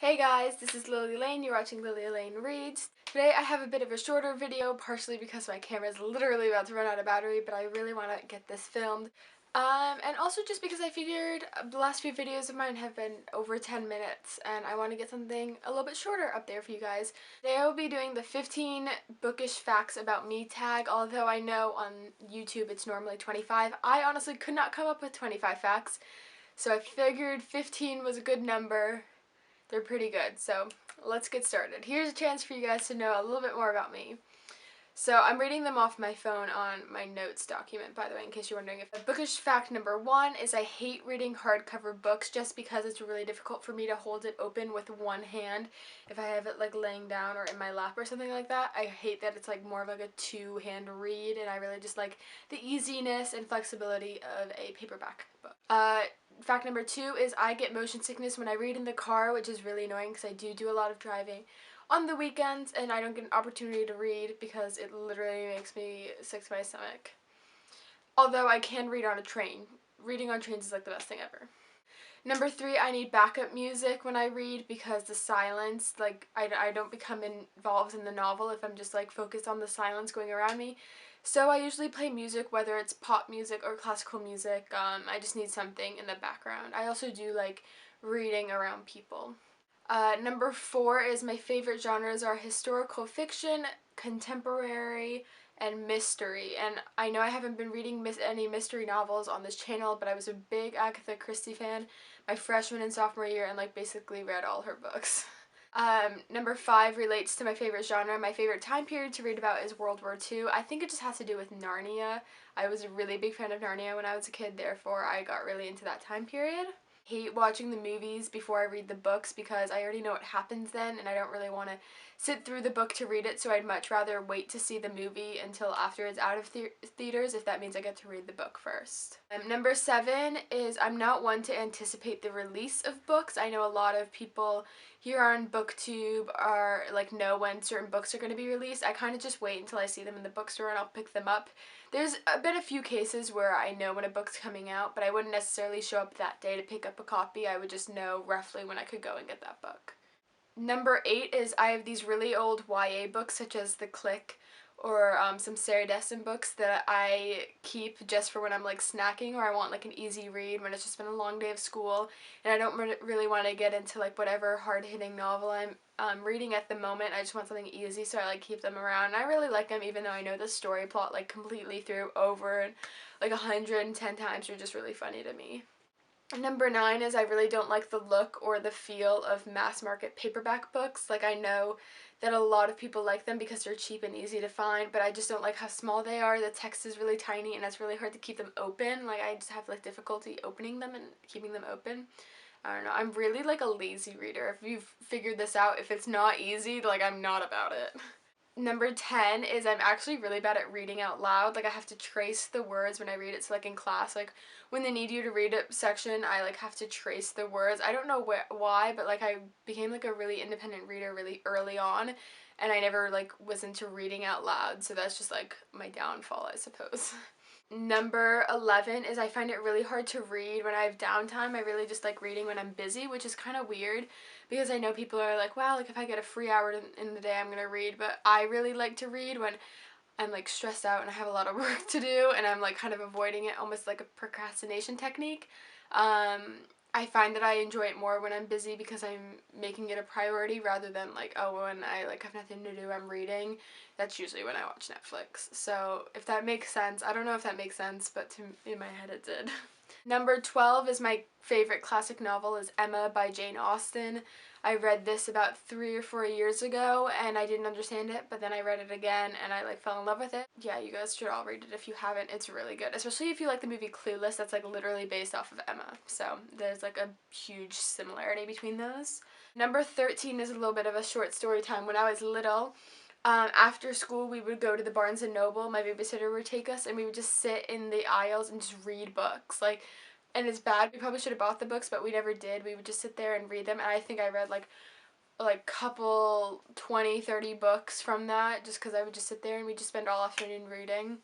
Hey guys, this is Lilly Elaine. You're watching Lilly Elaine Reads. Today I have a bit of a shorter video, partially because my camera is literally about to run out of battery, but I really want to get this filmed. And also just because I figured the last few videos of mine have been over 10 minutes, and I want to get something a little bit shorter up there for you guys. Today I will be doing the 15 bookish facts about me tag, although I know on YouTube it's normally 25. I honestly could not come up with 25 facts, so I figured 15 was a good number. They're pretty good, so let's get started. Here's a chance for you guys to know a little bit more about me. So I'm reading them off my phone on my notes document, by the way, in case you're wondering. Bookish fact number 1 is I hate reading hardcover books just because it's really difficult for me to hold it open with one hand. If I have it like laying down or in my lap or something like that, I hate that it's like more of like a two-hand read, and I really just like the easiness and flexibility of a paperback book. Fact number 2 is I get motion sickness when I read in the car, which is really annoying because I do a lot of driving on the weekends, and I don't get an opportunity to read because it literally makes me sick to my stomach. Although I can read on a train. Reading on trains is like the best thing ever. Number 3, I need backup music when I read because the silence, like, I don't become involved in the novel if I'm just, like, focused on the silence going around me. So I usually play music, whether it's pop music or classical music. I just need something in the background. I also do, like, reading around people. Number 4 is my favorite genres are historical fiction, contemporary, and mystery. And I know I haven't been reading any mystery novels on this channel, but I was a big Agatha Christie fan my freshman and sophomore year and like basically read all her books. Number 5 relates to my favorite genre. My favorite time period to read about is World War II. I think it just has to do with Narnia. I was a really big fan of Narnia when I was a kid, therefore I got really into that time period. Hate watching the movies before I read the books because I already know what happens then and I don't really want to sit through the book to read it, so I'd much rather wait to see the movie until after it's out of theaters if that means I get to read the book first. Number 7 is I'm not one to anticipate the release of books. I know a lot of people here on BookTube are like know when certain books are going to be released. I kind of just wait until I see them in the bookstore and I'll pick them up. There's been a few cases where I know when a book's coming out, but I wouldn't necessarily show up that day to pick up a copy. I would just know roughly when I could go and get that book. Number 8 is I have these really old YA books such as The Click or some Sarah Dessen books that I keep just for when I'm like snacking or I want like an easy read when it's just been a long day of school and I don't really want to get into like whatever hard-hitting novel I'm reading at the moment. I just want something easy, so I like keep them around, and I really like them even though I know the story plot like completely through over and like 110 times. They're just really funny to me. Number 9 is I really don't like the look or the feel of mass market paperback books. Like I know that a lot of people like them because they're cheap and easy to find, but I just don't like how small they are. The text is really tiny and it's really hard to keep them open. Like I just have like difficulty opening them and keeping them open. I don't know. I'm really like a lazy reader. If you've figured this out, if it's not easy, like I'm not about it. Number 10 is I'm actually really bad at reading out loud. Like I have to trace the words when I read it. So like in class, like when they need you to read it section, I like have to trace the words. I don't know why, but like I became like a really independent reader really early on, and I never like was into reading out loud. So that's just like my downfall, I suppose. Number 11 is I find it really hard to read when I have downtime. I really just like reading when I'm busy, which is kind of weird because I know people are like, wow, like if I get a free hour in the day, I'm going to read. But I really like to read when I'm like stressed out and I have a lot of work to do and I'm like kind of avoiding it, almost like a procrastination technique. I find that I enjoy it more when I'm busy because I'm making it a priority rather than like, oh, when I like have nothing to do, I'm reading. That's usually when I watch Netflix. So if that makes sense, I don't know if that makes sense, but in my head it did. Number 12 is my favorite classic novel is Emma by Jane Austen. I read this about 3 or 4 years ago and I didn't understand it, but then I read it again and I like fell in love with it. Yeah, you guys should all read it if you haven't. It's really good, especially if you like the movie Clueless. That's like literally based off of Emma, so there's like a huge similarity between those. Number 13 is a little bit of a short story time. When I was little, after school we would go to the Barnes and Noble. My babysitter would take us and we would just sit in the aisles and just read books. Like, and it's bad, we probably should have bought the books, but we never did. We would just sit there and read them, and I think I read like couple 20-30 books from that just because I would just sit there and we'd just spend all afternoon reading.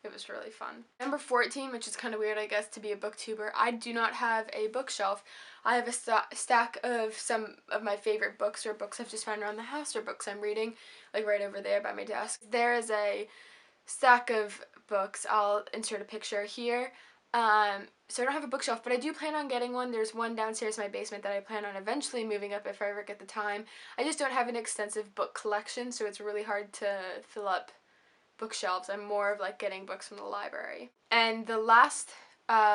It was really fun. Number 14, which is kind of weird, I guess, to be a booktuber. I do not have a bookshelf. I have a stack of some of my favorite books, or books I've just found around the house, or books I'm reading, like right over there by my desk. There is a stack of books. I'll insert a picture here. So I don't have a bookshelf, but I do plan on getting one. There's one downstairs in my basement that I plan on eventually moving up if I ever get the time. I just don't have an extensive book collection, so it's really hard to fill up bookshelves. I'm more of like getting books from the library. And the last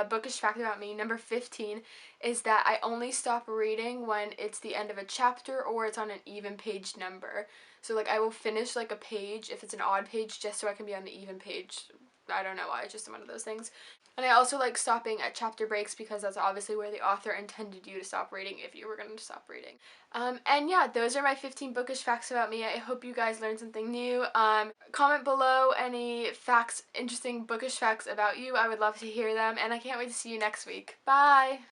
bookish fact about me, number 15, is that I only stop reading when it's the end of a chapter or it's on an even page number. So like I will finish like a page if it's an odd page just so I can be on the even page. I don't know why, it's just one of those things. And I also like stopping at chapter breaks because that's obviously where the author intended you to stop reading if you were going to stop reading. And yeah, those are my 15 bookish facts about me. I hope you guys learned something new. Comment below any facts, interesting bookish facts about you. I would love to hear them, and I can't wait to see you next week. Bye!